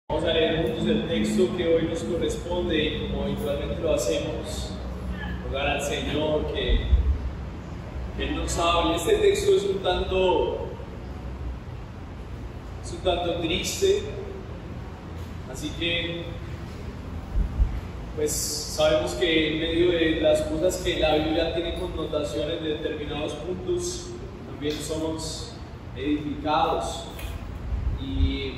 Vamos a leer juntos el texto que hoy nos corresponde y como habitualmente lo hacemos, rogar al Señor que Él nos hable. Este texto es un tanto triste, así que pues sabemos que en medio de las cosas que la Biblia tiene connotaciones de determinados puntos, también somos edificados. Y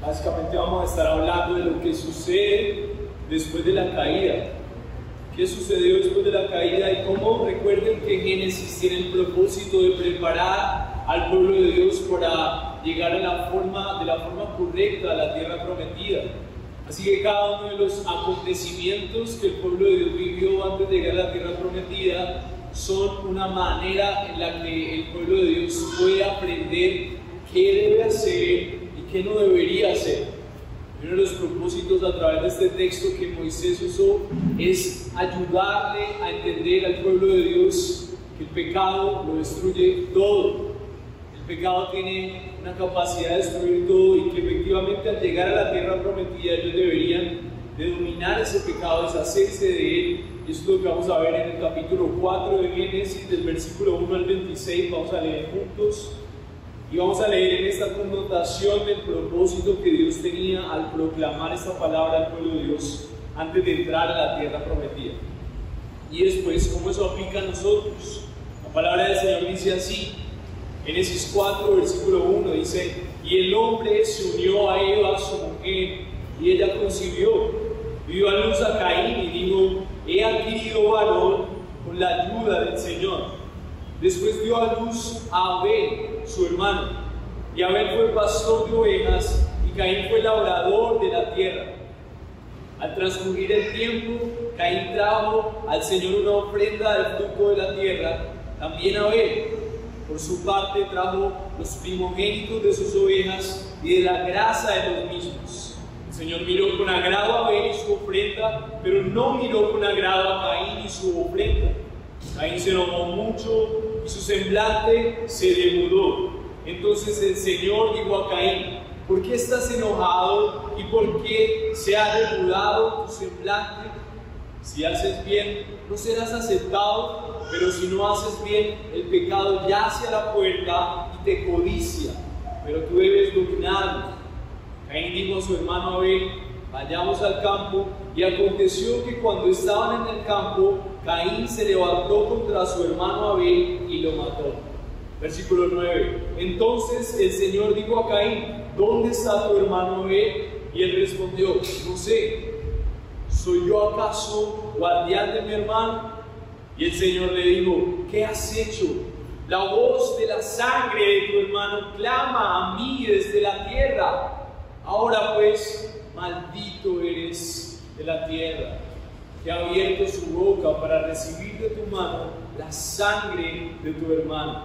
básicamente vamos a estar hablando de lo que sucede después de la caída. ¿Qué sucedió después de la caída? Y cómo recuerden que Génesis tiene el propósito de preparar al pueblo de Dios para llegar de la forma correcta a la tierra prometida. Así que cada uno de los acontecimientos que el pueblo de Dios vivió antes de llegar a la tierra prometida son una manera en la que el pueblo de Dios puede aprender qué debe hacer ¿qué no debería hacer? Uno de los propósitos a través de este texto que Moisés usó es ayudarle a entender al pueblo de Dios que el pecado lo destruye todo. El pecado tiene una capacidad de destruir todo y que efectivamente al llegar a la tierra prometida ellos deberían de dominar ese pecado, deshacerse de él. Y eso es lo que vamos a ver en el capítulo 4 de Génesis, del versículo 1 al 26. Vamos a leer juntos. Y vamos a leer en esta connotación del propósito que Dios tenía al proclamar esta palabra al pueblo de Dios antes de entrar a la tierra prometida. Y después, cómo eso aplica a nosotros. La palabra del Señor dice así, Génesis 4, versículo 1, dice: y el hombre se unió a Eva, su mujer, y ella concibió, dio a luz a Caín y dijo: he adquirido varón con la ayuda del Señor. Después dio a luz a Abel, su hermano, y Abel fue pastor de ovejas y Caín fue labrador de la tierra. Al transcurrir el tiempo, Caín trajo al Señor una ofrenda del fruto de la tierra. También Abel, por su parte, trajo los primogénitos de sus ovejas y de la grasa de los mismos. El Señor miró con agrado a Abel y su ofrenda, pero no miró con agrado a Caín y su ofrenda. Caín se enojó mucho y su semblante se demudó. Entonces el Señor dijo a Caín: ¿por qué estás enojado y por qué se ha demudado tu semblante? Si haces bien, no serás aceptado, pero si no haces bien, el pecado yace a la puerta y te codicia, pero tú debes dominarlo. Caín dijo a su hermano Abel: vayamos al campo. Y aconteció que cuando estaban en el campo, Caín se levantó contra su hermano Abel y lo mató. Versículo 9. Entonces el Señor dijo a Caín: ¿dónde está tu hermano Abel? Y él respondió: no sé, ¿soy yo acaso guardián de mi hermano? Y el Señor le dijo: ¿qué has hecho? La voz de la sangre de tu hermano clama a mí desde la tierra. Ahora pues, maldito eres de la tierra, que ha abierto su boca para recibir de tu mano la sangre de tu hermano.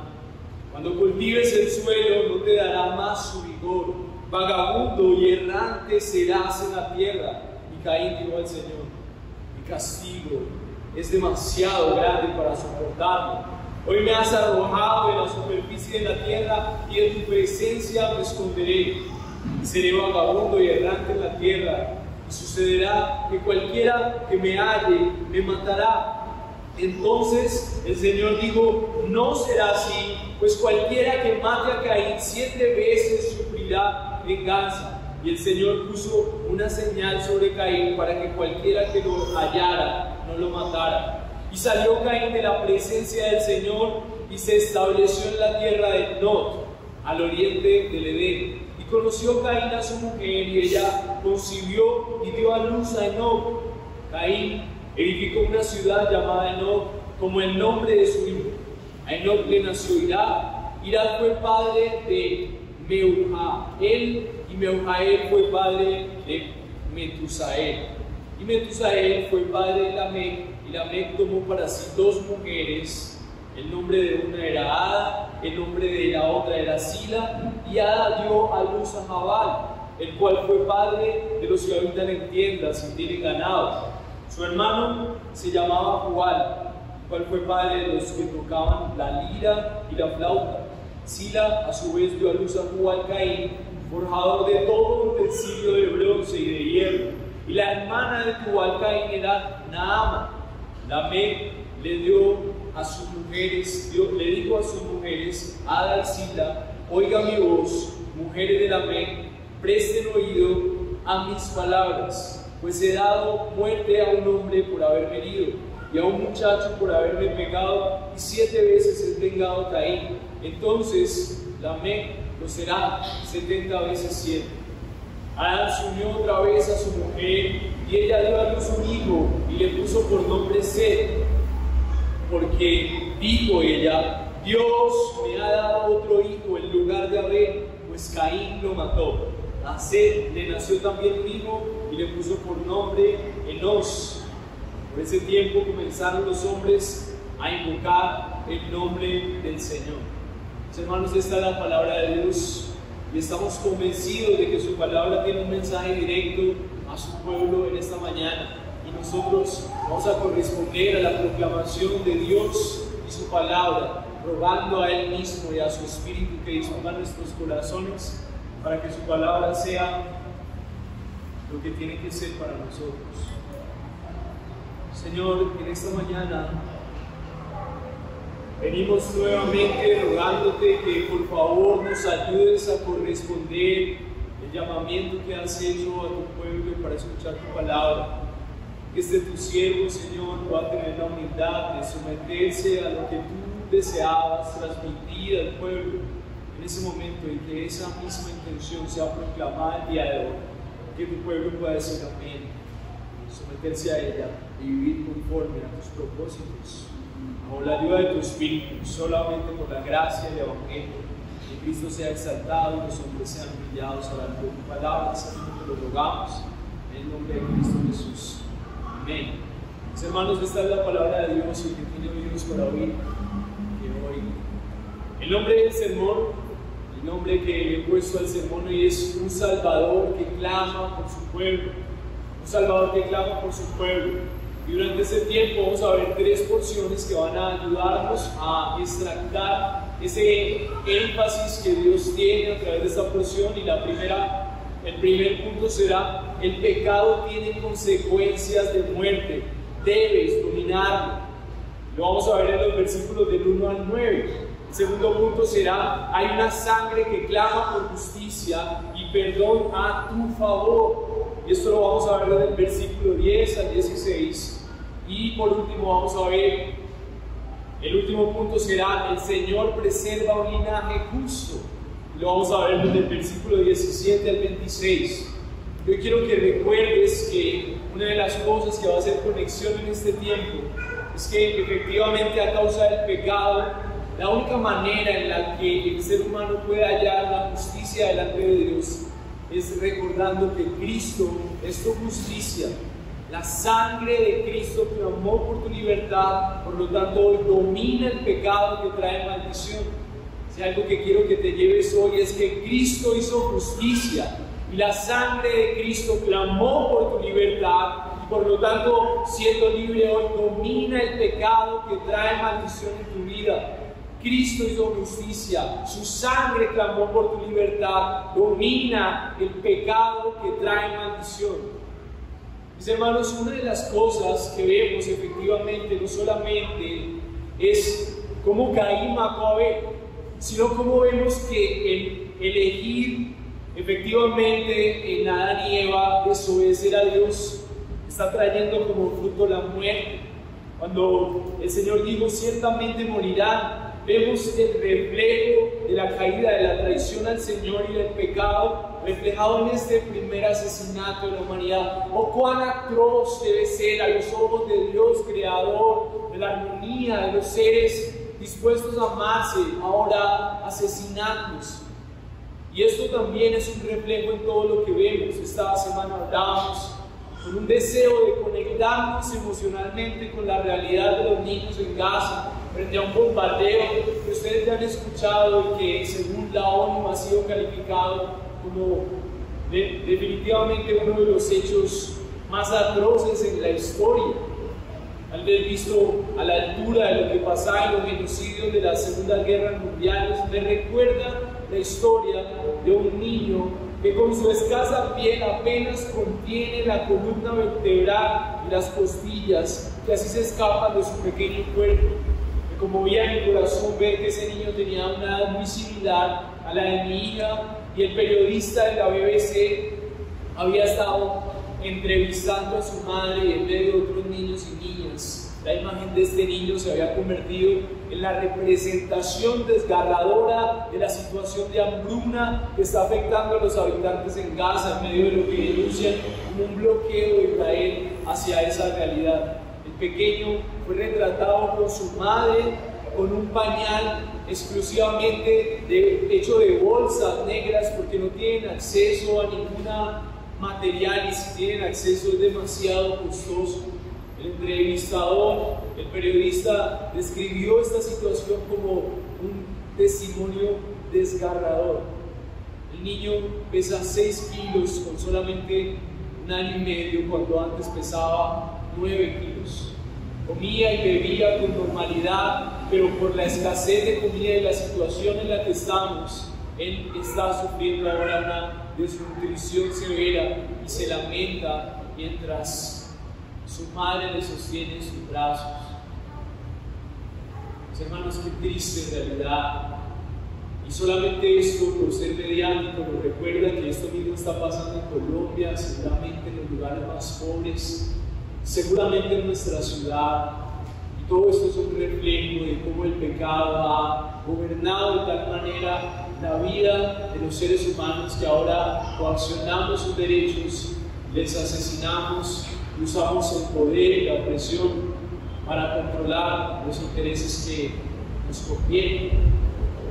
Cuando cultives el suelo, no te dará más su vigor. Vagabundo y errante serás en la tierra. Y Caín dijo al Señor: mi castigo es demasiado grande para soportarlo. Hoy me has arrojado de la superficie de la tierra y en tu presencia me esconderé. Seré vagabundo y errante en la tierra. Y sucederá que cualquiera que me halle me matará. Entonces el Señor dijo: no será así, pues cualquiera que mate a Caín 7 veces sufrirá venganza. Y el Señor puso una señal sobre Caín para que cualquiera que lo hallara no lo matara. Y salió Caín de la presencia del Señor y se estableció en la tierra de Nod, al oriente del Edén. Conoció Caín a su mujer y ella concibió y dio a luz a Enoc. Caín edificó una ciudad llamada Enoc como el nombre de su hijo. A Enoc le nació Irad. Irad fue padre de Meujael y Meujael fue padre de Metusael. Y Metusael fue padre de Lamec y Lamec tomó para sí 2 mujeres. El nombre de una era Ada, el nombre de la otra era Sila, y Ada dio a luz a Jabal, el cual fue padre de los que habitan en tiendas y tienen ganado. Su hermano se llamaba Jual, el cual fue padre de los que tocaban la lira y la flauta. Sila a su vez dio a luz a Jual Caín, forjador de todo lo que utensilio de bronce y de hierro, y la hermana de Tubal-Caín era Naama. Lamec le dijo a sus mujeres, Ada y Zila: oiga mi voz, mujeres de Lamec, presten oído a mis palabras, pues he dado muerte a un hombre por haberme herido, y a un muchacho por haberme pegado, y 7 veces es vengado Caín. Entonces Lamec lo será 70 veces 7. Adán se unió otra vez a su mujer, y ella dio a luz un hijo, y le puso por nombre Set, porque dijo ella: Dios me ha dado otro hijo en lugar de Abel, pues Caín lo mató. A Set le nació también un hijo, y le puso por nombre Enos. Por ese tiempo comenzaron los hombres a invocar el nombre del Señor. Mis hermanos, esta es la palabra de Dios, y estamos convencidos de que su palabra tiene un mensaje directo a su pueblo en esta mañana, y nosotros vamos a corresponder a la proclamación de Dios y su palabra, rogando a Él mismo y a su Espíritu que disponga nuestros corazones para que su palabra sea lo que tiene que ser para nosotros. Señor, en esta mañana venimos nuevamente rogándote que por favor nos ayudes a corresponder el llamamiento que has hecho a tu pueblo para escuchar tu palabra. Que tu siervo, Señor, pueda tener la humildad de someterse a lo que tú deseabas transmitir al pueblo en ese momento, y que esa misma intención sea proclamada el día de hoy. Que tu pueblo pueda decir amén, someterse a ella y vivir conforme a tus propósitos, con la ayuda de tu Espíritu, solamente por la gracia del Evangelio. Que Cristo sea exaltado y los hombres sean humillados a la luz de tu palabra. Señor, te lo rogamos en el nombre de Cristo Jesús. Amén. Mis hermanos, esta es la palabra de Dios, y que tiene oídos para oír, que oiga. El nombre del sermón, el nombre que le he puesto al sermón hoy, es un Salvador que clama por su pueblo. Un Salvador que clama por su pueblo. Y durante este tiempo vamos a ver 3 porciones que van a ayudarnos a extractar ese énfasis que Dios tiene a través de esta porción. Y el primer punto será: el pecado tiene consecuencias de muerte, debes dominarlo. Lo vamos a ver en los versículos del 1 al 9. El segundo punto será: hay una sangre que clama por justicia y perdón a tu favor. Y esto lo vamos a ver del versículo 10 al 16. Y por último vamos a ver, el último punto será: el Señor preserva un linaje justo. Y lo vamos a ver desde el versículo 17 al 26. Yo quiero que recuerdes que una de las cosas que va a hacer conexión en este tiempo es que efectivamente, a causa del pecado, la única manera en la que el ser humano puede hallar la justicia delante de Dios es recordando que Cristo es tu justicia. La sangre de Cristo clamó por tu libertad, por lo tanto hoy domina el pecado que trae maldición. Si algo que quiero que te lleves hoy es que Cristo hizo justicia, y la sangre de Cristo clamó por tu libertad, y por lo tanto, siendo libre hoy, domina el pecado que trae maldición en tu vida. Cristo hizo justicia, su sangre clamó por tu libertad, domina el pecado que trae maldición. Mis hermanos, una de las cosas que vemos efectivamente no solamente es cómo Caín mató a Abel, sino cómo vemos que el elegir efectivamente en Adán y Eva desobedecer a Dios está trayendo como fruto la muerte. Cuando el Señor dijo: ciertamente morirán, vemos el reflejo de la caída, de la traición al Señor y del pecado reflejado en este primer asesinato de la humanidad. Oh, cuán atroz debe ser a los ojos de Dios, creador de la armonía de los seres dispuestos a amarse, ahora asesinarnos. Y esto también es un reflejo en todo lo que vemos. Esta semana hablábamos con un deseo de conectarnos emocionalmente con la realidad de los niños en Gaza frente a un bombardeo que ustedes ya han escuchado y que según la ONU ha sido calificado como definitivamente uno de los hechos más atroces en la historia. Al haber visto a la altura de lo que pasaba en los genocidios de las Segundas Guerras Mundiales, me recuerda la historia de un niño que con su escasa piel apenas contiene la columna vertebral y las costillas, que así se escapan de su pequeño cuerpo. Me conmovía mi corazón ver que ese niño tenía una edad muy similar a la de mi hija, y el periodista de la BBC había estado entrevistando a su madre y en medio de otros niños y niñas. La imagen de este niño se había convertido en la representación desgarradora de la situación de hambruna que está afectando a los habitantes en Gaza, en medio de lo que denuncian como un bloqueo de Israel hacia esa realidad. El pequeño fue retratado con su madre con un pañal exclusivamente hecho de bolsas negras, porque no tienen acceso a ninguna material, y si tienen acceso es demasiado costoso. El entrevistador, el periodista, describió esta situación como un testimonio desgarrador. El niño pesa 6 kilos con solamente 1 año y medio, cuando antes pesaba 9 kilos. Comía y bebía con normalidad, pero por la escasez de comida y la situación en la que estamos, él está sufriendo ahora una desnutrición severa y se lamenta mientras su madre le sostiene en sus brazos. Mis hermanos, qué triste realidad. Y solamente esto, por ser mediático, nos recuerda que esto mismo está pasando en Colombia, seguramente en los lugares más pobres, seguramente en nuestra ciudad. Y todo esto es un reflejo de cómo el pecado ha gobernado de tal manera la vida de los seres humanos, que ahora coaccionamos sus derechos, les asesinamos, usamos el poder y la opresión para controlar los intereses que nos convienen.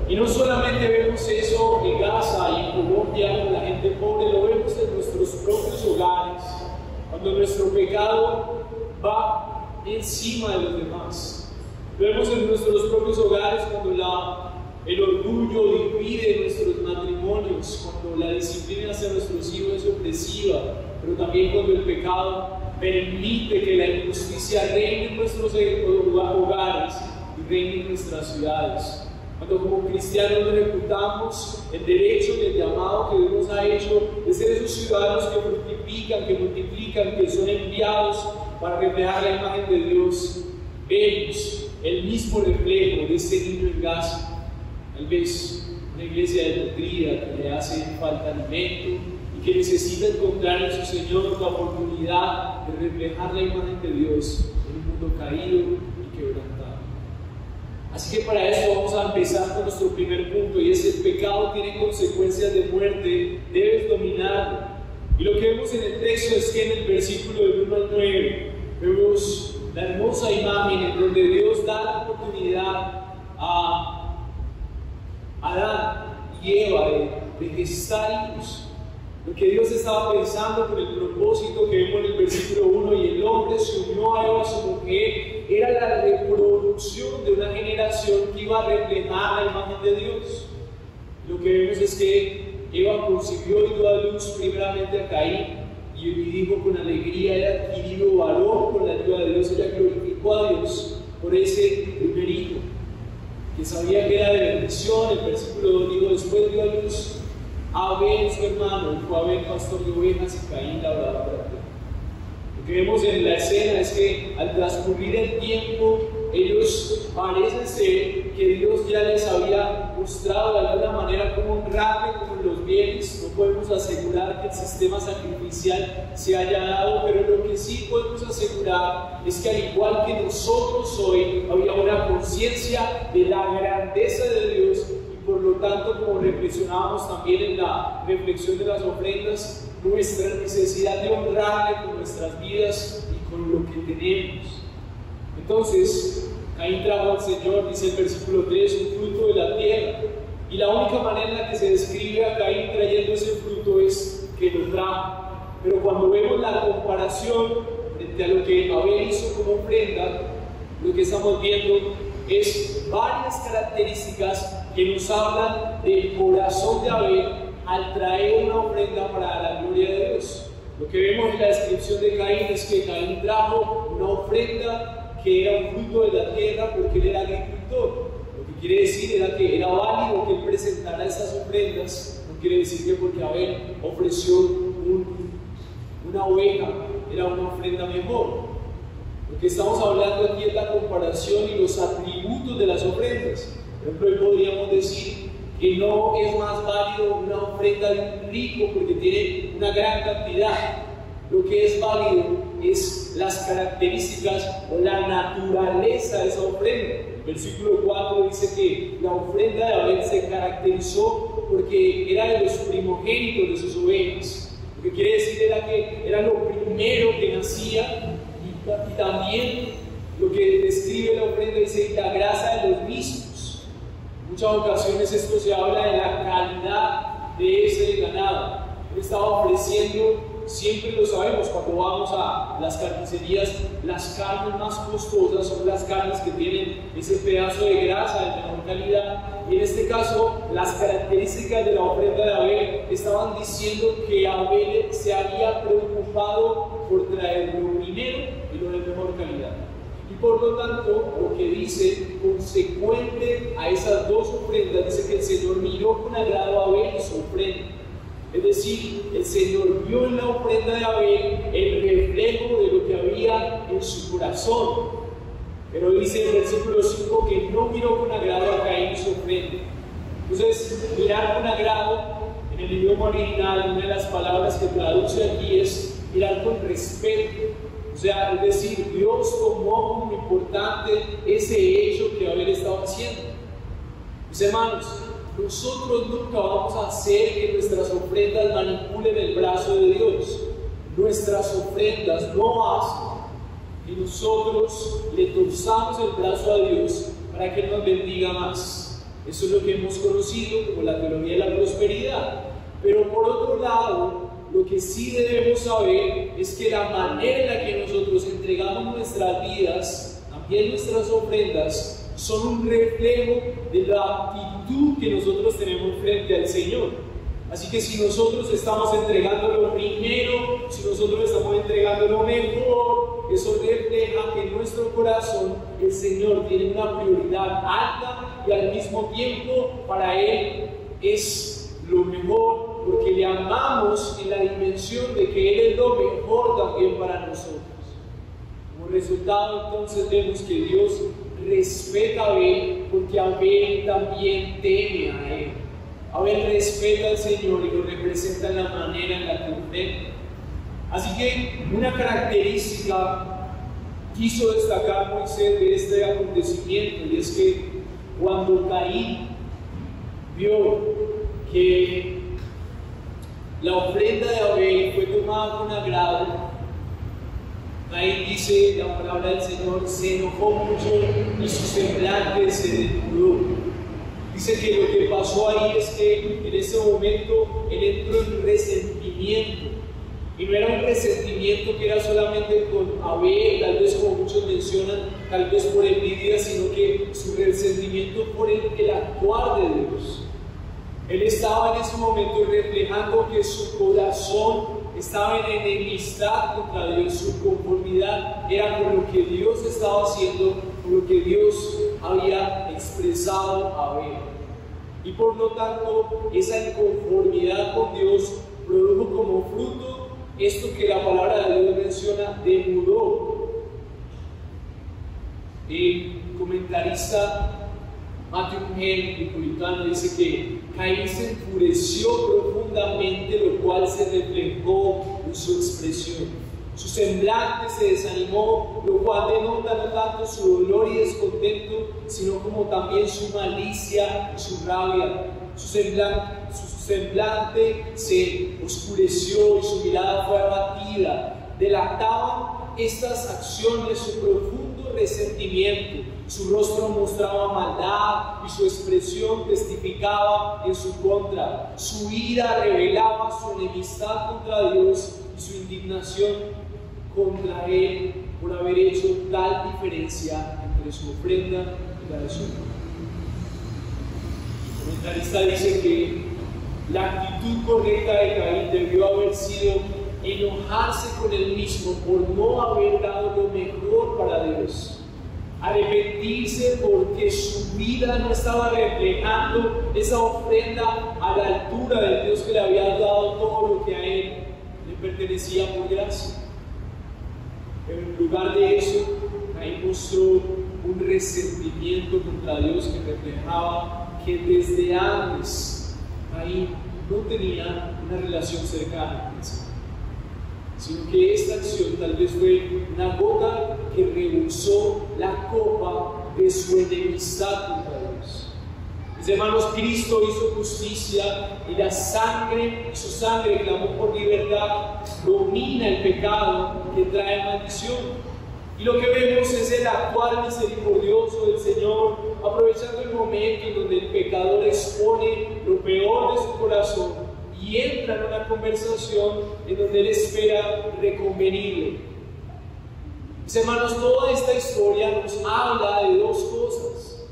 Y no solamente vemos eso en Gaza y en Colombia con la gente pobre, lo vemos en nuestros propios hogares, cuando nuestro pecado va encima de los demás. Lo vemos en nuestros propios hogares cuando el orgullo divide nuestros matrimonios, cuando la disciplina hacia nuestros hijos es opresiva, pero también cuando el pecado permite que la injusticia reine en nuestros hogares y reine en nuestras ciudades. Cuando como cristianos nos reputamos el derecho y el llamado que Dios nos ha hecho de ser esos ciudadanos que fructifican, que multiplican, que son enviados para reflejar la imagen de Dios, vemos el mismo reflejo de este niño en Gaza. Tal vez una iglesia desnutrida que le hace falta alimento y que necesita encontrar en su Señor la oportunidad de reflejar la imagen de Dios en un mundo caído y quebrantado. Así que para eso vamos a empezar con nuestro primer punto, y es: el pecado tiene consecuencias de muerte, debes dominarlo. Y lo que vemos en el texto es que en el versículo del 1 al 9 vemos la hermosa imagen en donde Dios da la oportunidad a Adán y Eva de gestar hijos. Lo que Dios estaba pensando con el propósito que vemos en el versículo 1: y el hombre se unió a Eva, su mujer, era la reproducción de una generación que iba a reflejar la imagen de Dios. Lo que vemos es que Eva concibió y dio a luz primeramente a Caín, y dijo con alegría: he adquirido varón con la ayuda de Dios. Ella glorificó a Dios por ese primer hijo, que sabía que era de bendición. El versículo 2 dijo: después dio a luz a Abel, su hermano, y fue Abel pastor de ovejas y Caín labrador de la tierra. Lo que vemos en la escena es que al transcurrir el tiempo, ellos parece ser que Dios ya les había mostrado de alguna manera cómo honrarle con los bienes. No podemos asegurar que el sistema sacrificial se haya dado, pero lo que sí podemos asegurar es que, al igual que nosotros hoy, había una conciencia de la grandeza de Dios. Por lo tanto, como reflexionábamos también en la reflexión de las ofrendas, nuestra necesidad de honrarle con nuestras vidas y con lo que tenemos. Entonces, Caín trajo al Señor, dice el versículo 3, un fruto de la tierra. Y la única manera en la que se describe a Caín trayendo ese fruto es que lo trajo. Pero cuando vemos la comparación frente a lo que Abel hizo como ofrenda, lo que estamos viendo es varias características que nos hablan del corazón de Abel al traer una ofrenda para la gloria de Dios. Lo que vemos en la descripción de Caín es que Caín trajo una ofrenda que era un fruto de la tierra, porque él era agricultor. Lo que quiere decir era que era válido que él presentara estas ofrendas No quiere decir que porque Abel ofreció una oveja era una ofrenda mejor. Lo que estamos hablando aquí es la comparación y los atributos de las ofrendas. Por ejemplo, hoy podríamos decir que no es más válido una ofrenda de un rico porque tiene una gran cantidad. Lo que es válido es las características o la naturaleza de esa ofrenda. El versículo 4 dice que la ofrenda de Abel se caracterizó porque era de los primogénitos de sus ovejas. Lo que quiere decir era que era lo primero que nacía, y también lo que describe la ofrenda dice la grasa de los mismos. En muchas ocasiones esto se habla de la calidad de ese ganado. Él estaba ofreciendo, siempre lo sabemos cuando vamos a las carnicerías, las carnes más costosas son las carnes que tienen ese pedazo de grasa de mejor calidad. Y en este caso, las características de la ofrenda de Abel estaban diciendo que Abel se había preocupado por traer lo primero y lo de mejor calidad. Y por lo tanto, lo que dice, consecuente a esas dos ofrendas, dice que el Señor miró con agrado a Abel y su ofrenda. Es decir, el Señor vio en la ofrenda de Abel el reflejo de lo que había en su corazón. Pero dice en el versículo 5 que no miró con agrado a Caín y su ofrenda. Entonces, mirar con agrado, en el idioma original, una de las palabras que traduce aquí es mirar con respeto. O sea, es decir, Dios tomó como importante ese hecho que Abel estaba haciendo. Mis hermanos, nosotros nunca vamos a hacer que nuestras ofrendas manipulen el brazo de Dios. Nuestras ofrendas no hacen que nosotros le torzamos el brazo a Dios para que Él nos bendiga más. Eso es lo que hemos conocido como la teología de la prosperidad. Pero por otro lado, lo que sí debemos saber es que la manera en la que nosotros entregamos nuestras vidas, también nuestras ofrendas, son un reflejo de la actitud que nosotros tenemos frente al Señor. Así que si nosotros estamos entregando lo primero, si nosotros estamos entregando lo mejor, eso refleja que en nuestro corazón el Señor tiene una prioridad alta y al mismo tiempo para Él es lo mejor, porque le amamos en la dimensión de que Él es lo mejor también para nosotros. Como resultado, entonces vemos que Dios respeta a Abel porque Abel también teme a Él. Abel respeta al Señor y lo representa en la manera en la que ofrenda. Así que una característica quiso destacar Moisés de este acontecimiento, y es que cuando Caín vio que la ofrenda de Abel fue tomada con agrado, Caín, dice la palabra del Señor, se enojó mucho y su semblante se desnudó. Dice que lo que pasó ahí es que en ese momento él entró en resentimiento. Y no era un resentimiento que era solamente con Abel, tal vez como muchos mencionan, tal vez por envidia, sino que su resentimiento por el actuar de Dios. Él estaba en ese momento reflejando que su corazón estaba en enemistad contra Dios, su conformidad era con lo que Dios estaba haciendo, con lo que Dios había expresado a Abel. Y por lo tanto, esa inconformidad con Dios produjo como fruto esto que la palabra de Dios menciona, demudó. El comentarista Matthew Henry, puritano, dice que Caín se enfureció profundamente, lo cual se reflejó en su expresión. Su semblante se desanimó, lo cual denota no tanto su dolor y descontento, sino como también su malicia y su rabia. Su semblante se oscureció y su mirada fue abatida. Delataban estas acciones su profundo resentimiento. Su rostro mostraba maldad y su expresión testificaba en su contra. Su ira revelaba su enemistad contra Dios y su indignación contra Él por haber hecho tal diferencia entre su ofrenda y la de su hijo. El comentarista dice que la actitud correcta de Caín debió haber sido enojarse con él mismo por no haber dado lo mejor para Dios. arrepentirse porque su vida no estaba reflejando esa ofrenda a la altura del Dios que le había dado todo lo que a él le pertenecía por gracia. Pero en lugar de eso, Caín mostró un resentimiento contra Dios que reflejaba que desde antes Caín no tenía una relación cercana con el Señor, sino que esta acción tal vez fue una gota que rebosó la copa de su enemistad contra Dios. Mis hermanos, Cristo hizo justicia y su sangre clamó por libertad, domina el pecado que trae maldición. Y lo que vemos es el actuar misericordioso del Señor, aprovechando el momento en donde el pecador expone lo peor de su corazón y entra en una conversación en donde él espera reconvenirlo. Mis hermanos, toda esta historia nos habla de dos cosas.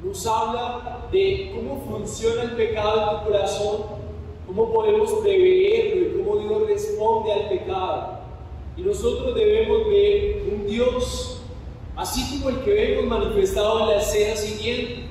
Nos habla de cómo funciona el pecado en tu corazón, cómo podemos preverlo y cómo Dios responde al pecado. Y nosotros debemos ver un Dios, así como el que vemos manifestado en la escena siguiente.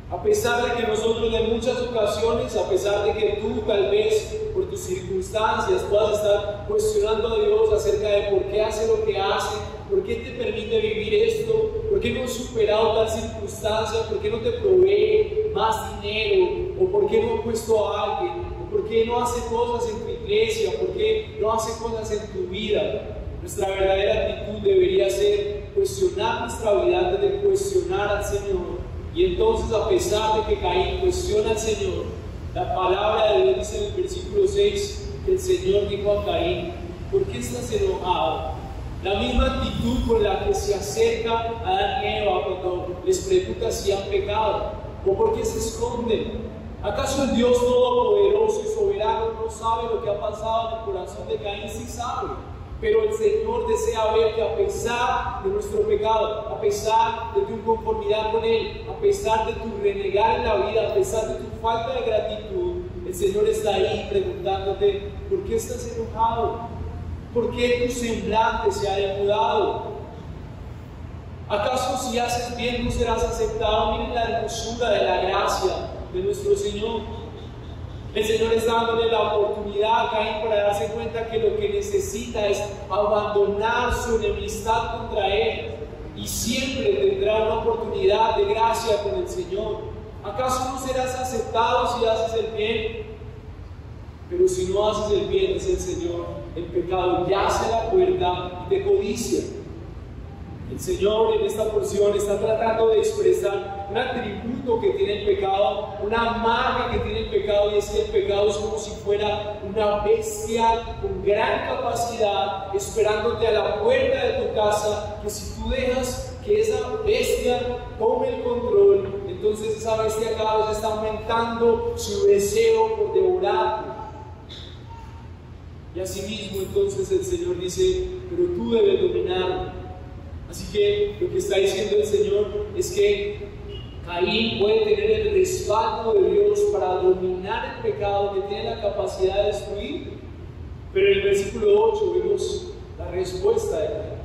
A pesar de que nosotros en muchas ocasiones, a pesar de que tú tal vez por tus circunstancias puedas estar cuestionando a Dios acerca de por qué hace lo que hace, por qué te permite vivir esto, por qué no has superado tal circunstancia, por qué no te provee más dinero, o por qué no ha puesto a alguien, o por qué no hace cosas en tu iglesia, por qué no hace cosas en tu vida. Nuestra verdadera actitud debería ser cuestionar nuestra vida antes de cuestionar al Señor. Y entonces, a pesar de que Caín cuestiona al Señor, la palabra de Dios dice en el versículo 6 que el Señor dijo a Caín: ¿por qué estás enojado? La misma actitud con la que se acerca a Adán y Eva cuando les pregunta si han pecado, o por qué se esconden. ¿Acaso el Dios todopoderoso y soberano no sabe lo que ha pasado en el corazón de Caín? Sí sabe. Pero el Señor desea ver que a pesar de nuestro pecado, a pesar de tu inconformidad con Él, a pesar de tu renegar en la vida, a pesar de tu falta de gratitud, el Señor está ahí preguntándote: ¿por qué estás enojado? ¿Por qué tu semblante se ha demudado? ¿Acaso si haces bien no serás aceptado? Miren la hermosura de la gracia de nuestro Señor. El Señor está dándole la oportunidad a Caín para darse cuenta que lo que necesita es abandonar su enemistad contra Él, y siempre tendrá una oportunidad de gracia con el Señor. ¿Acaso no serás aceptado si haces el bien? Pero si no haces el bien, dice el Señor, el pecado yace a la puerta y te codicia. El Señor en esta porción está tratando de expresar un atributo que tiene el pecado, una marca que tiene el pecado, y es que el pecado es como si fuera una bestia con gran capacidad esperándote a la puerta de tu casa, que si tú dejas que esa bestia tome el control, entonces esa bestia cada vez está aumentando su deseo por devorarte. Y asimismo entonces el Señor dice: pero tú debes dominarlo. Así que lo que está diciendo el Señor es que Caín puede tener el respaldo de Dios para dominar el pecado, que tiene la capacidad de destruir. Pero en el versículo 8 vemos la respuesta de Caín.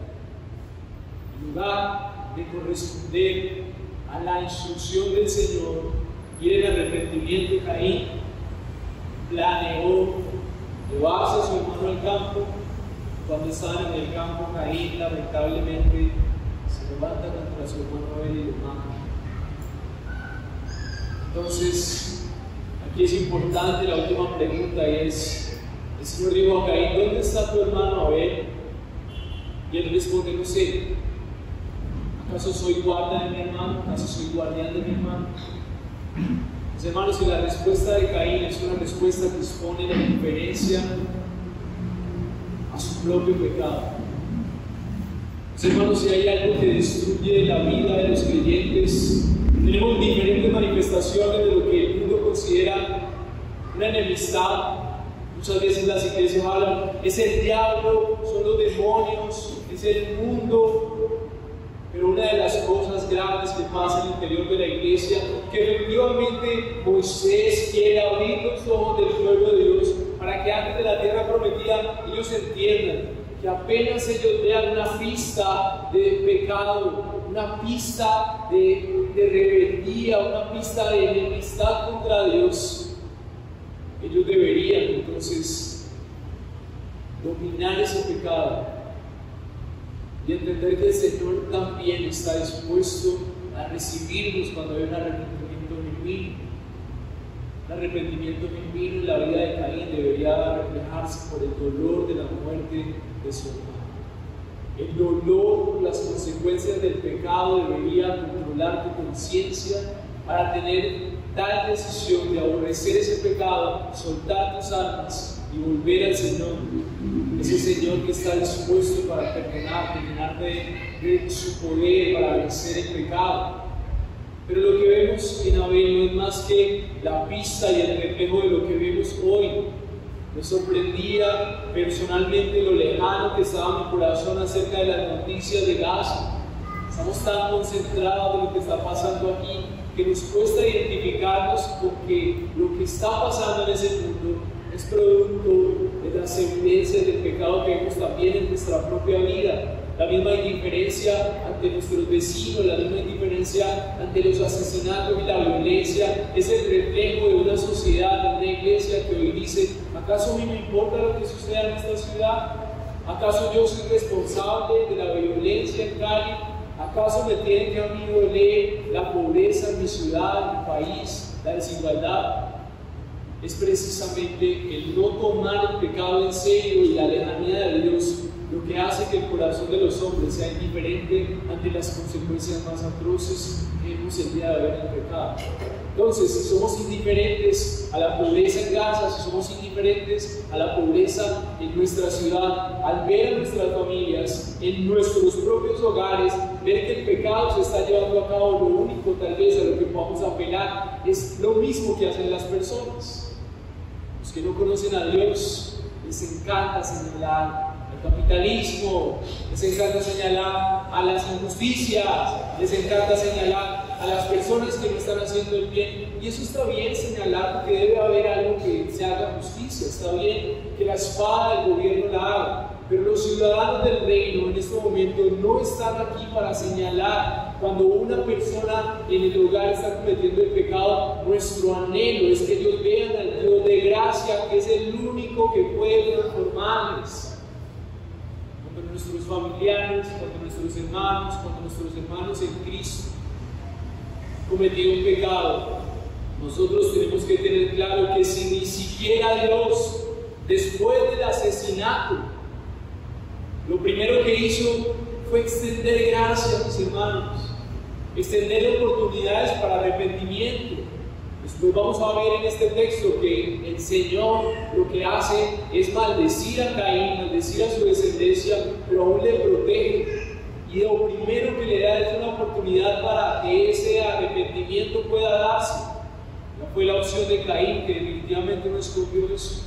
En lugar de corresponder a la instrucción del Señor y el arrepentimiento, Caín planeó llevarse a su hermano al campo. Cuando estaban en el campo, Caín lamentablemente se levanta contra su hermano Abel y lo mata. Entonces, aquí es importante la última pregunta, y es: el Señor dijo a Caín: ¿dónde está tu hermano Abel? Y él responde: no sé. ¿Acaso soy guarda de mi hermano? ¿Acaso soy guardián de mi hermano? Mis hermanos, que la respuesta de Caín es una respuesta que expone la diferencia a su propio pecado. Mis hermanos, si hay algo que destruye la vida de los creyentes, tenemos diferentes manifestaciones de lo que el mundo considera una enemistad. Muchas veces las iglesias hablan: es el diablo, son los demonios, es el mundo. Pero una de las cosas grandes que pasa en el interior de la iglesia, que efectivamente Moisés quiere abrir los ojos del pueblo de Dios para que antes de la tierra prometida ellos entiendan que apenas ellos vean una pista de pecado, una pista de rebeldía, una pista de enemistad contra Dios, ellos deberían entonces dominar ese pecado y entender que el Señor también está dispuesto a recibirnos cuando hay un arrepentimiento genuino. El arrepentimiento genuino en la vida de Caín debería reflejarse por el dolor de la muerte de su hermano. El dolor por las consecuencias del pecado debería controlar tu conciencia para tener tal decisión de aborrecer ese pecado, soltar tus armas y volver al Señor. Ese Señor que está dispuesto para perdonarte, llenarte de su poder para vencer el pecado. Pero lo que vemos en Abel no es más que la pista y el reflejo de lo que vemos hoy. Me sorprendía personalmente lo lejano que estaba mi corazón acerca de las noticias de Gaza. Estamos tan concentrados en lo que está pasando aquí que nos cuesta identificarnos con que lo que está pasando en ese mundo es producto de las evidencias del pecado que vemos también en nuestra propia vida. La misma indiferencia ante nuestros vecinos, la misma indiferencia ante los asesinatos y la violencia es el reflejo de una sociedad, de una iglesia que hoy dice: ¿acaso a mí me importa lo que suceda en esta ciudad? ¿Acaso yo soy responsable de la violencia en Cali? ¿Acaso me tiene que a mí doler la pobreza en mi ciudad, en mi país, la desigualdad? Es precisamente el no tomar el pecado en serio y la lejanía de Dios lo que hace que el corazón de los hombres sea indiferente ante las consecuencias más atroces que vemos el día de hoy en el pecado. Entonces, si somos indiferentes a la pobreza en Gaza, si somos indiferentes a la pobreza en nuestra ciudad, al ver a nuestras familias en nuestros propios hogares, ver que el pecado se está llevando a cabo, lo único tal vez a lo que podamos apelar es lo mismo que hacen las personas. Los que no conocen a Dios les encanta señalar al capitalismo, les encanta señalar a las injusticias, les encanta señalar a las personas que no están haciendo el bien. Y eso está bien señalar, porque debe haber algo que se haga justicia. Está bien que la espada del gobierno la haga, pero los ciudadanos del reino en este momento no están aquí para señalar cuando una persona en el hogar está cometiendo el pecado. Nuestro anhelo es que ellos vean al Dios de gracia, que es el único que puede transformarles. Cuando nuestros familiares, cuando nuestros hermanos en Cristo cometido un pecado, nosotros tenemos que tener claro que si ni siquiera Dios, después del asesinato, lo primero que hizo fue extender gracia, mis hermanos, extender oportunidades para arrepentimiento. Después vamos a ver en este texto que el Señor lo que hace es maldecir a Caín, maldecir a su descendencia, pero aún le protege. Y lo primero que le da es una oportunidad para que ese arrepentimiento pueda darse. No fue la opción de Caín, que definitivamente no escogió eso.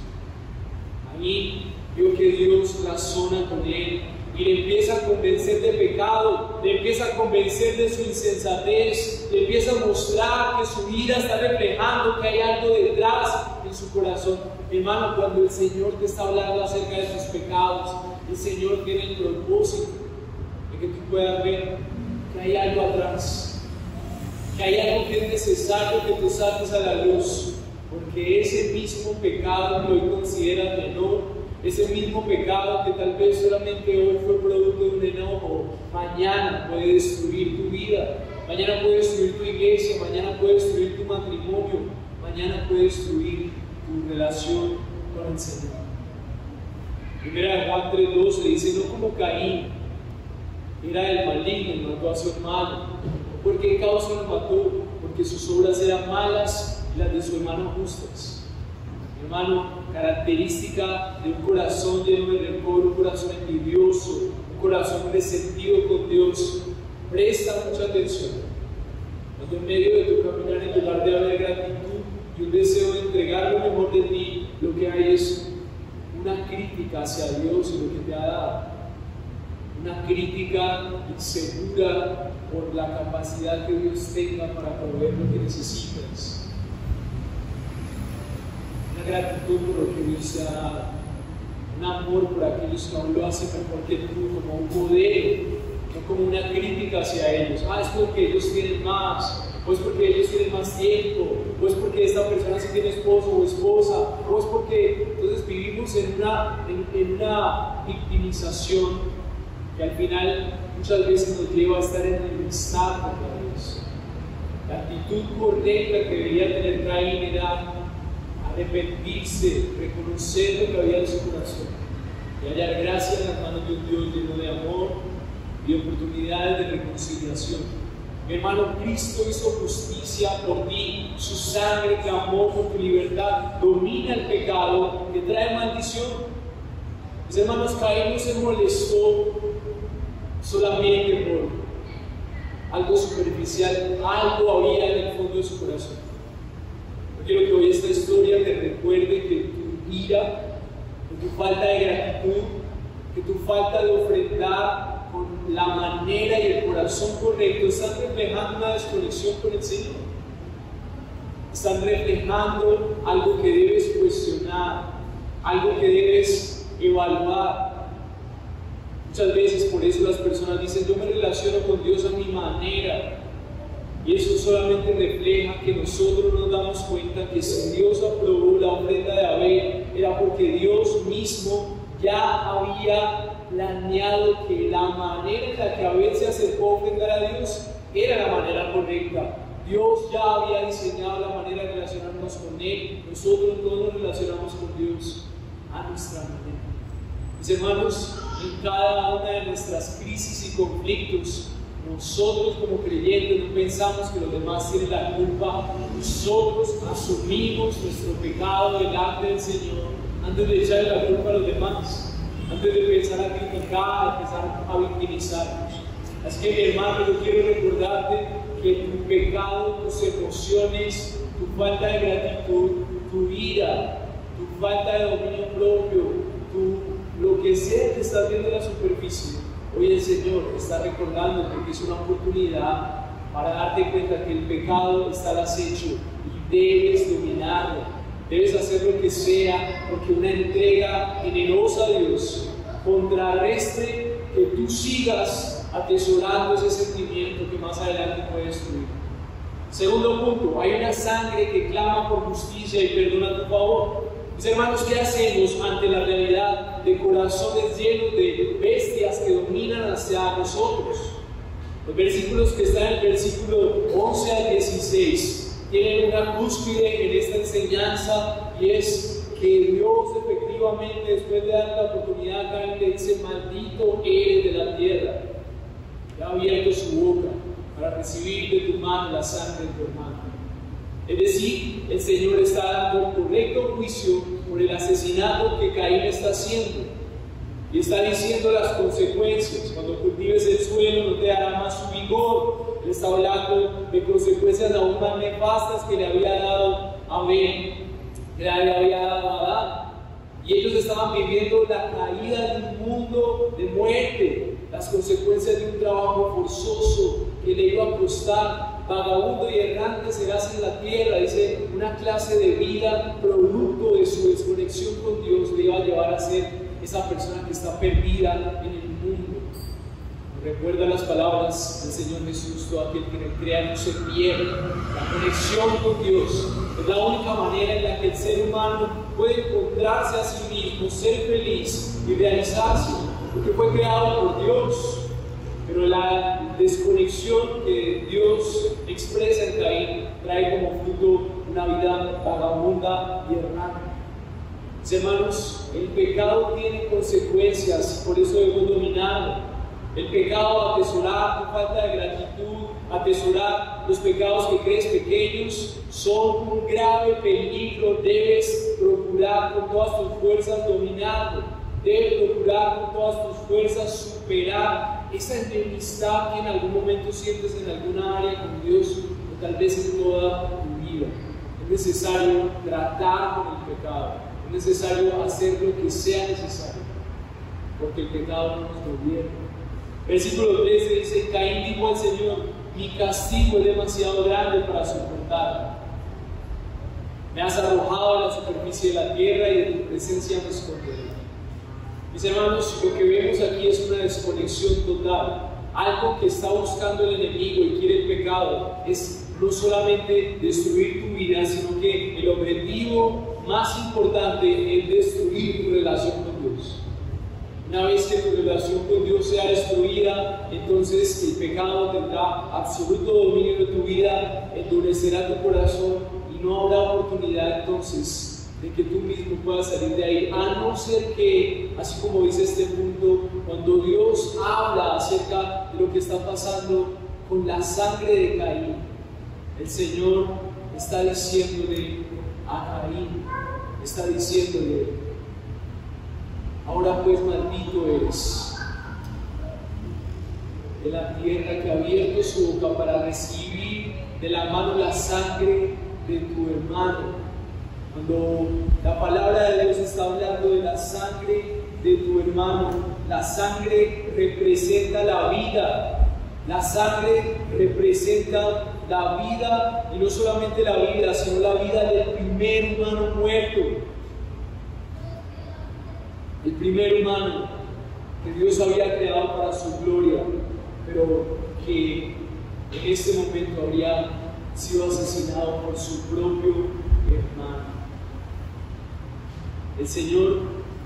Ahí vio que Dios razona con él y le empieza a convencer de pecado, le empieza a convencer de su insensatez, le empieza a mostrar que su vida está reflejando que hay algo detrás en su corazón. Hermano, cuando el Señor te está hablando acerca de tus pecados, el Señor tiene el propósito que tú puedas ver que hay algo atrás, que hay algo que es necesario que tú saques a la luz, porque ese mismo pecado que hoy consideras menor, ese mismo pecado que tal vez solamente hoy fue producto de un enojo, mañana puede destruir tu vida, mañana puede destruir tu iglesia, mañana puede destruir tu matrimonio, mañana puede destruir tu relación con el Señor. Primera de Juan 3:12 dice: no como Caín, era el maligno y mató a su hermano. ¿Por qué causa lo mató? Porque sus obras eran malas y las de su hermano justas. Hermano, característica de un corazón lleno de rencor, un corazón envidioso, un corazón resentido con Dios. Presta mucha atención. Cuando en medio de tu caminar, en lugar de haber gratitud y un deseo de entregar lo mejor de ti, lo que hay es una crítica hacia Dios y lo que te ha dado. Una crítica insegura por la capacidad que Dios tenga para proveer lo que necesitas. Una gratitud por lo que Dios te ha dado. un amor por aquellos que aún lo hacen mejor que tú, como un poder, no como una crítica hacia ellos. Es porque ellos tienen más, o es porque ellos tienen más tiempo, o es porque esta persona sí tiene esposo o esposa, o es porque entonces vivimos en una victimización que al final muchas veces nos lleva a estar en enemistad contra Dios. La actitud correcta que debería tener Caín era arrepentirse, reconocer lo que había en su corazón y hallar gracia en las manos de un Dios lleno de amor y oportunidades de reconciliación. Mi hermano, Cristo hizo justicia por ti, su sangre clamó por tu libertad, domina el pecado que trae maldición. Mis hermanos, Caín no se molestó solamente por algo superficial, algo había en el fondo de su corazón. Yo quiero que hoy esta historia te recuerde que tu ira, que tu falta de gratitud, que tu falta de ofrendar con la manera y el corazón correcto están reflejando una desconexión con el Señor. Están reflejando algo que debes cuestionar, algo que debes evaluar. Muchas veces por eso las personas dicen: yo me relaciono con Dios a mi manera. Y eso solamente refleja que nosotros nos damos cuenta que si Dios aprobó la ofrenda de Abel, era porque Dios mismo ya había planeado que la manera en la que Abel se acercó a ofrendar a Dios era la manera correcta. Dios ya había diseñado la manera de relacionarnos con Él. Nosotros no nos relacionamos con Dios a nuestra manera. Mis hermanos, en cada una de nuestras crisis y conflictos, nosotros como creyentes no pensamos que los demás tienen la culpa. Nosotros asumimos nuestro pecado delante del Señor antes de echarle la culpa a los demás, antes de pensar a criticar, de empezar a victimizarnos. Así que, mi hermano, yo quiero recordarte que tu pecado, tus emociones, tu falta de gratitud, tu ira, tu falta de dominio propio, lo que sea que estás viendo en la superficie, hoy el Señor te está recordando que es una oportunidad para darte cuenta que el pecado está al acecho y debes dominarlo. Debes hacer lo que sea, porque una entrega generosa a Dios contrarreste que tú sigas atesorando ese sentimiento que más adelante puede destruir. Segundo punto, hay una sangre que clama por justicia y perdona a tu favor. Mis hermanos, ¿qué hacemos ante la realidad de corazones llenos de bestias que dominan hacia nosotros? Los versículos que están en el versículo 11 al 16 tienen una cúspide en esta enseñanza, y es que Dios efectivamente, después de dar la oportunidad a Caín, le dice: maldito eres de la tierra. Y ha abierto su boca para recibir de tu mano la sangre de tu hermano. Es decir, el Señor está dando el correcto juicio por el asesinato que Caín está haciendo, y está diciendo las consecuencias. Cuando cultives el suelo no te dará más su vigor. Él está hablando de consecuencias aún más nefastas que le había dado a Abel, que le había dado a Adán. Y ellos estaban viviendo la caída de un mundo de muerte, las consecuencias de un trabajo forzoso que le iba a costar. Vagabundo y errante serás en la tierra, dice, una clase de vida producto de su desconexión con Dios le iba a llevar a ser esa persona que está perdida en el mundo. Recuerda las palabras del Señor Jesús: todo aquel que no crea no se pierde. La conexión con Dios es la única manera en la que el ser humano puede encontrarse a sí mismo, ser feliz y realizarse, porque fue creado por Dios. Pero la desconexión que Dios expresa en Caín trae como fruto una vida vagabunda y errante. Mis hermanos, el pecado tiene consecuencias y por eso debemos dominarlo. El pecado, atesorar tu falta de gratitud, atesorar los pecados que crees pequeños, son un grave peligro. Debes procurar con todas tus fuerzas dominarlo. Debes procurar con todas tus fuerzas superar esa enemistad que en algún momento sientes en alguna área con Dios, o tal vez en toda tu vida. Es necesario tratar con el pecado. Es necesario hacer lo que sea necesario, porque el pecado no nos gobierna. Versículo 13 dice: Caín dijo al Señor: mi castigo es demasiado grande para soportarlo. Me has arrojado a la superficie de la tierra y de tu presencia me esconderé. Mis hermanos, lo que vemos aquí es una desconexión total. Algo que está buscando el enemigo y quiere el pecado es no solamente destruir tu vida, sino que el objetivo más importante es destruir tu relación con Dios. Una vez que tu relación con Dios sea destruida, entonces el pecado tendrá absoluto dominio de tu vida, endurecerá tu corazón y no habrá oportunidad entonces de que tú mismo puedas salir de ahí, a no ser que, así como dice este punto, cuando Dios habla acerca de lo que está pasando con la sangre de Caín, el Señor está diciéndole a Caín, está diciéndole: ahora pues maldito eres de la tierra que ha abierto su boca para recibir de la mano la sangre de tu hermano. Cuando la palabra de Dios está hablando de la sangre de tu hermano, la sangre representa la vida. La sangre representa la vida, y no solamente la vida, sino la vida del primer humano muerto. El primer humano que Dios había creado para su gloria, pero que en este momento habría sido asesinado por su propio hermano. El Señor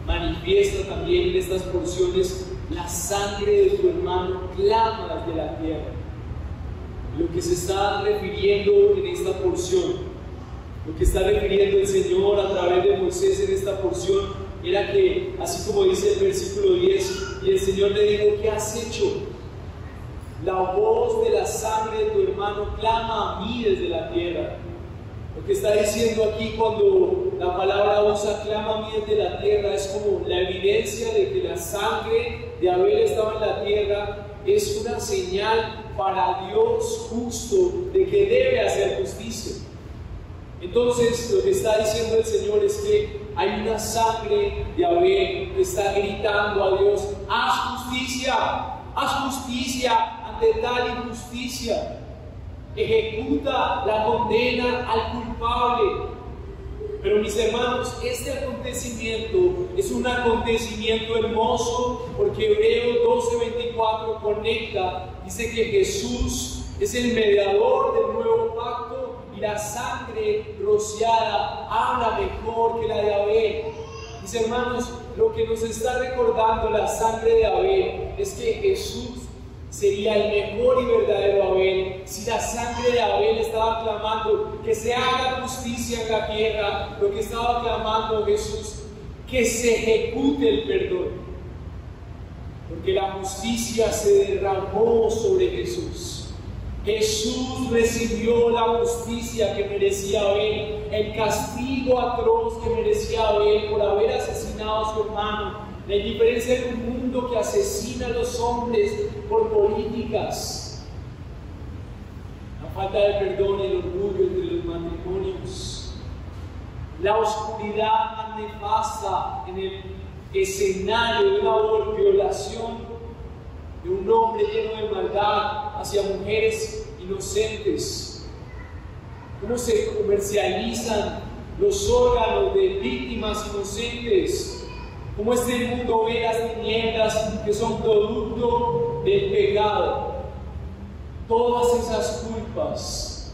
manifiesta también en estas porciones: la sangre de tu hermano clama desde la tierra. Lo que se está refiriendo en esta porción, lo que está refiriendo el Señor a través de Moisés en esta porción, era que, así como dice el versículo 10, y el Señor le dijo: ¿qué has hecho? La voz de la sangre de tu hermano clama a mí desde la tierra. Lo que está diciendo aquí, cuando la palabra usa clama a mí desde la tierra, es como la evidencia de que la sangre de Abel estaba en la tierra. Es una señal para Dios justo de que debe hacer justicia. Entonces, lo que está diciendo el Señor es que hay una sangre de Abel que está gritando a Dios: haz justicia ante tal injusticia. Ejecuta la condena al culpable. Pero mis hermanos, este acontecimiento es un acontecimiento hermoso, porque Hebreos 12:24 conecta, dice que Jesús es el mediador del nuevo pacto y la sangre rociada habla mejor que la de Abel. Mis hermanos, lo que nos está recordando la sangre de Abel es que Jesús sería el mejor y verdadero Abel. Si la sangre de Abel estaba clamando que se haga justicia en la tierra, lo que estaba clamando Jesús, que se ejecute el perdón, porque la justicia se derramó sobre Jesús. Jesús recibió la justicia que merecía Abel, el castigo atroz que merecía Abel por haber asesinado a su hermano. La indiferencia de un mundo que asesina a los hombres por políticas, la falta de perdón y el orgullo entre los matrimonios, la oscuridad más nefasta en el escenario de una violación de un hombre lleno de maldad hacia mujeres inocentes, cómo se comercializan los órganos de víctimas inocentes, cómo este mundo ve las tinieblas que son producto del pecado. Todas esas culpas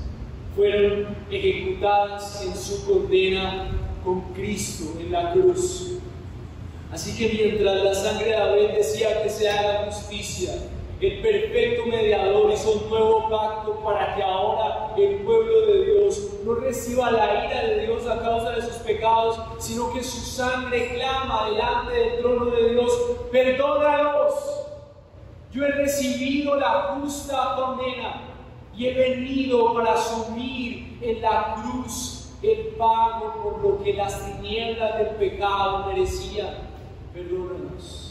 fueron ejecutadas en su condena con Cristo en la cruz. Así que mientras la sangre de Abel decía que se haga justicia, el perfecto mediador hizo un nuevo pacto para que ahora el pueblo de Dios no reciba la ira de Dios a causa de sus pecados, sino que su sangre clama delante del trono de Dios: perdónalos, yo he recibido la justa condena y he venido para asumir en la cruz el pago por lo que las tinieblas del pecado merecían. Perdónanos.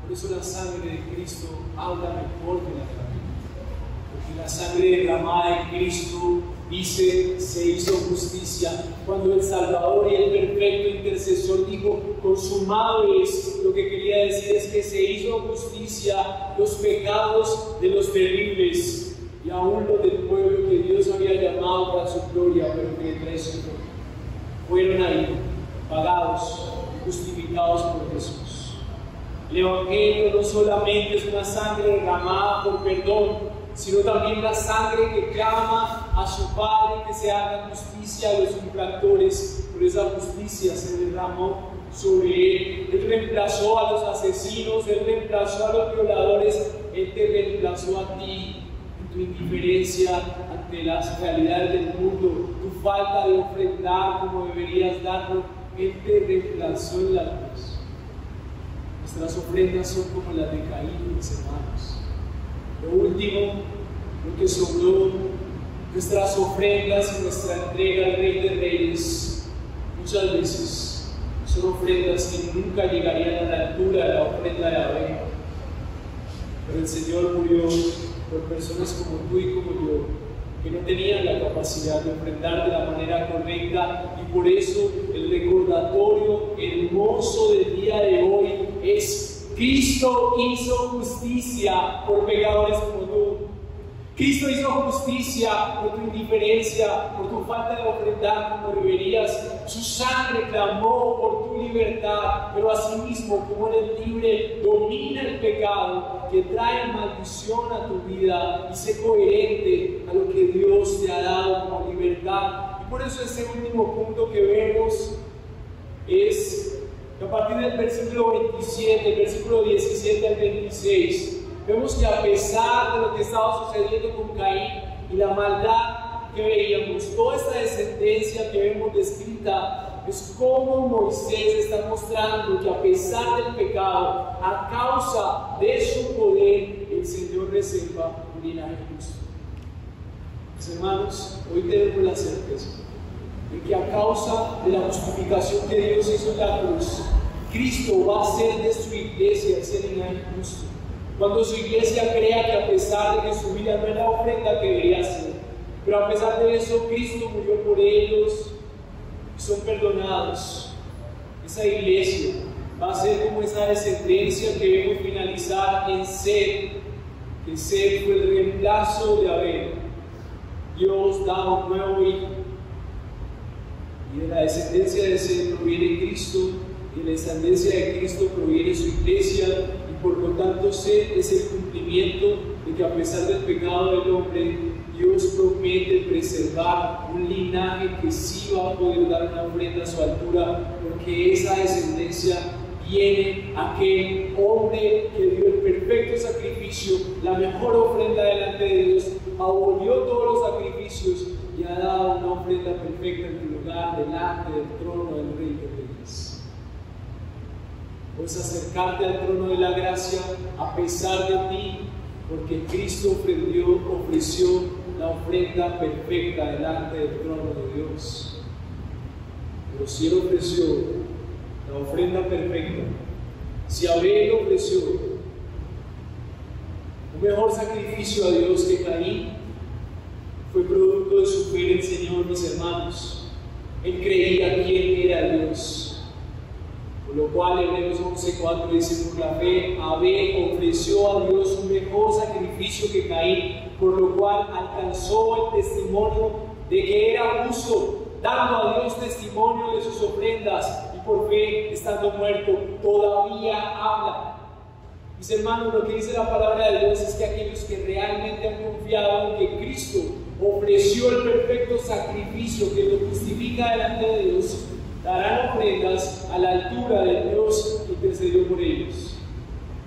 Por eso la sangre de Cristo habla mejor que la familia, porque la sangre derramada en Cristo dice: se hizo justicia. Cuando el Salvador y el perfecto intercesor dijo: consumado es, lo que quería decir es que se hizo justicia los pecados de los terribles y aún los del pueblo que Dios había llamado para su gloria, pero que traicionó. Fueron ahí pagados justificados por Jesús. El Evangelio no solamente es una sangre derramada por perdón, sino también la sangre que clama a su Padre que se haga justicia a los infractores. Por esa justicia se derramó sobre él. Él reemplazó a los asesinos, Él reemplazó a los violadores, Él te reemplazó a ti en tu indiferencia ante las realidades del mundo, tu falta de ofrendar como deberías darlo. Él te reemplazó en la cruz. Nuestras ofrendas son como las de Caín, mis hermanos. Lo último, lo que sobró, nuestras ofrendas y nuestra entrega al Rey de Reyes, muchas veces son ofrendas que nunca llegarían a la altura de la ofrenda de Abel. Pero el Señor murió por personas como tú y como yo, que no tenían la capacidad de ofrendar de la manera correcta, y por eso el recordatorio hermoso del día de hoy es: Cristo hizo justicia por pecadores como tú. Cristo hizo justicia por tu indiferencia, por tu falta de ofrendar como deberías. Su sangre clamó por tu libertad, pero asimismo, como eres libre, domina el pecado que trae maldición a tu vida, y sé coherente a lo que Dios te ha dado como libertad. Y por eso este último punto que vemos es que a partir del versículo 27, el versículo 17 al 26, vemos que a pesar de lo que estaba sucediendo con Caín y la maldad que veíamos, toda esta descendencia que vemos descrita es como Moisés está mostrando que a pesar del pecado, a causa de su poder, el Señor reserva un linaje justo. Mis hermanos, hoy tenemos la certeza de que a causa de la justificación que Dios hizo en la cruz, Cristo va a hacer de su iglesia ese linaje justo. Cuando su iglesia crea que a pesar de que su vida no es la ofrenda que debería ser, pero a pesar de eso Cristo murió por ellos y son perdonados, esa iglesia va a ser como esa descendencia que vemos finalizar en Seth, que Seth fue el reemplazo de Abel. Dios da un nuevo hijo, y de la descendencia de Seth proviene Cristo, y de la descendencia de Cristo proviene su iglesia, y por lo tanto Seth es el cumplimiento de que a pesar del pecado del hombre, Dios promete preservar un linaje que sí va a poder dar una ofrenda a su altura, porque esa descendencia viene aquel hombre que dio el perfecto sacrificio, la mejor ofrenda delante de Dios, abolió todos los sacrificios y ha dado una ofrenda perfecta en tu lugar, delante del trono del Rey de Reyes. Puedes acercarte al trono de la gracia a pesar de ti, porque Cristo ofreció la ofrenda perfecta delante del trono de Dios. Pero si Él ofreció la ofrenda perfecta, si Abel ofreció un mejor sacrificio a Dios que Caín, fue producto de su fe en el Señor, mis hermanos. Él creía quién era Dios. Por lo cual Hebreos 11:4 dice: por la fe Abel ofreció a Dios un mejor sacrificio que Caín, por lo cual alcanzó el testimonio de que era justo, dando a Dios testimonio de sus ofrendas, y por fe, estando muerto, todavía habla. Mis hermanos, lo que dice la palabra de Dios es que aquellos que realmente han confiado en que Cristo ofreció el perfecto sacrificio que lo justifica delante de Dios, darán ofrendas a la altura del Dios que intercedió por ellos.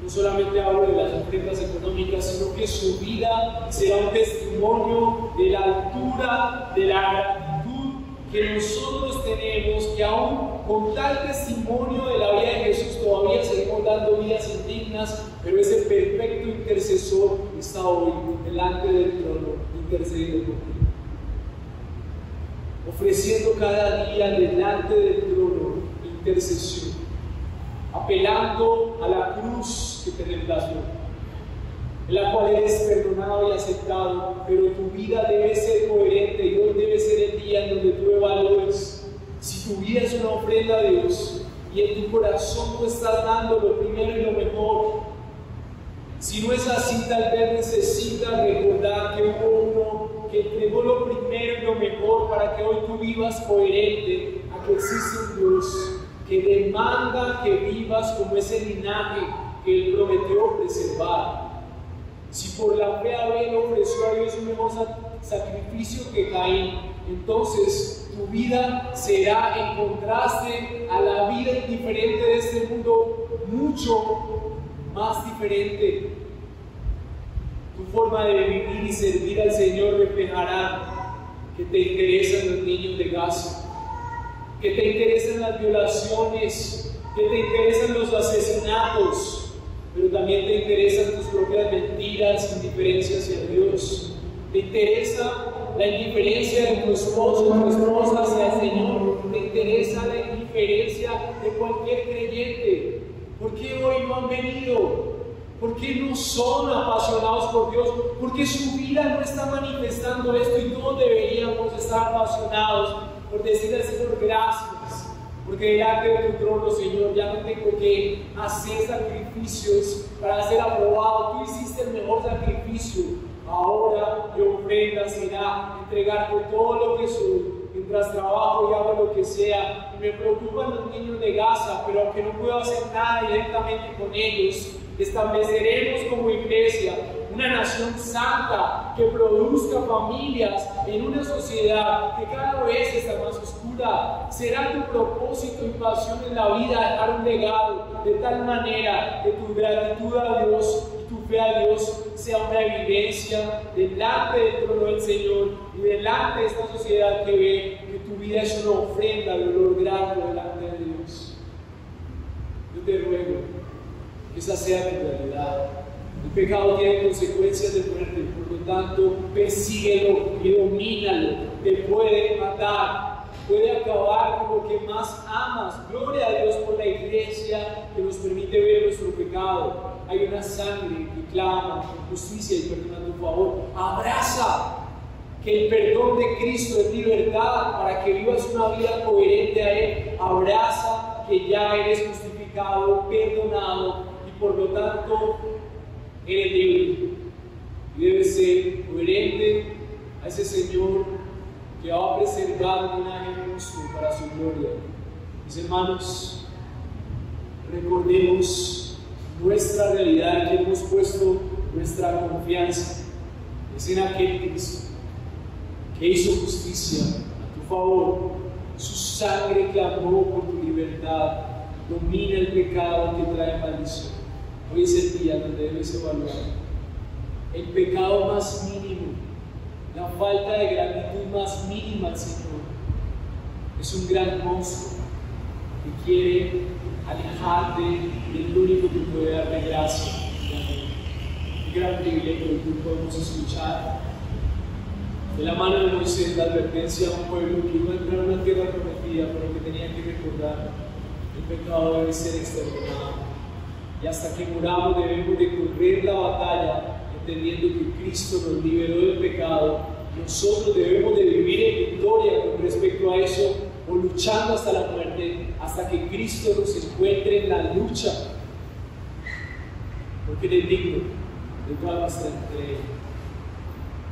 No solamente hablo de las ofrendas económicas, sino que su vida será un testimonio de la altura, de la gratitud que nosotros tenemos, que aún con tal testimonio de la vida de Jesús todavía seguimos dando vidas indignas, pero ese perfecto intercesor está hoy delante del trono, intercediendo por ti, ofreciendo cada día delante del trono intercesión, apelando a la cruz que te reemplazó, en la cual eres perdonado y aceptado, pero tu vida debe ser coherente, y hoy debe ser el día en donde tú evalúes si tu vida es una ofrenda a Dios y en tu corazón tú estás dando lo primero y lo mejor. Si no es así, tal vez necesitas recordar que hubo uno que entregó lo primero y lo mejor para que hoy tú vivas coherente a que existe un Dios que demanda que vivas como ese linaje que Él prometió preservar. Si por la fe Abel ofreció a Dios un mejor sacrificio que Caín, entonces tu vida será en contraste a la vida indiferente de este mundo, mucho más diferente. Tu forma de vivir y servir al Señor reflejará que te interesan los niños de Gaza, que te interesan las violaciones, que te interesan los asesinatos, pero también te interesan tus propias mentiras, indiferencia hacia Dios. Te interesa la indiferencia de tu esposo, tu esposa hacia el Señor. Te interesa la indiferencia de cualquier creyente. ¿Por qué hoy no han venido? ¿Por qué no son apasionados por Dios? Porque su vida no está manifestando esto y todos deberíamos estar apasionados por decirle al Señor gracias. Porque delante de tu trono, Señor, ya no tengo que hacer sacrificios para ser aprobado. Tú hiciste el mejor sacrificio. Ahora mi ofrenda será entregarte todo lo que soy, mientras trabajo y hago lo que sea. Y me preocupan los niños de Gaza, pero aunque no puedo hacer nada directamente con ellos, estableceremos como iglesia una nación santa que produzca familias en una sociedad que cada vez está más oscura. Será tu propósito y pasión en la vida dejar un legado de tal manera que tu gratitud a Dios y tu fe a Dios sea una evidencia delante del trono del Señor y delante de esta sociedad que ve que tu vida es una ofrenda de olor grato delante de Dios. Yo te ruego que esa sea tu realidad. El pecado tiene consecuencias de muerte, por lo tanto, persíguelo y domínalo. Te puede matar, puede acabar con lo que más amas. Gloria a Dios por la iglesia que nos permite ver nuestro pecado. Hay una sangre que clama justicia y perdón a tu favor. Abraza que el perdón de Cristo es libertad para que vivas una vida coherente a Él. Abraza que ya eres justificado, perdonado y por lo tanto eres libre. Y debes ser coherente a ese Señor que va a preservar un linaje justo para su gloria. Mis hermanos, recordemos nuestra realidad, en que hemos puesto nuestra confianza. Es en aquel Cristo que hizo justicia a tu favor. Su sangre clamó por tu libertad. Domina el pecado que trae maldición. Hoy es el día donde debes evaluar el pecado más mínimo, la falta de gratitud más mínima al Señor. Es un gran monstruo que quiere alejarte del único que puede darle gracia. Qué gran privilegio que podemos escuchar de la mano de Moisés la advertencia a un pueblo que iba a entrar a una tierra prometida, pero que tenía que recordar el pecado debe ser exterminado. Y hasta que muramos debemos de correr la batalla, entendiendo que Cristo nos liberó del pecado. Nosotros debemos de vivir en victoria con respecto a eso, o luchando hasta la muerte, hasta que Cristo nos encuentre en la lucha, porque Él es digno de toda nuestra entrega.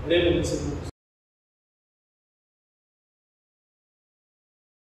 Oremos, mis hermanos.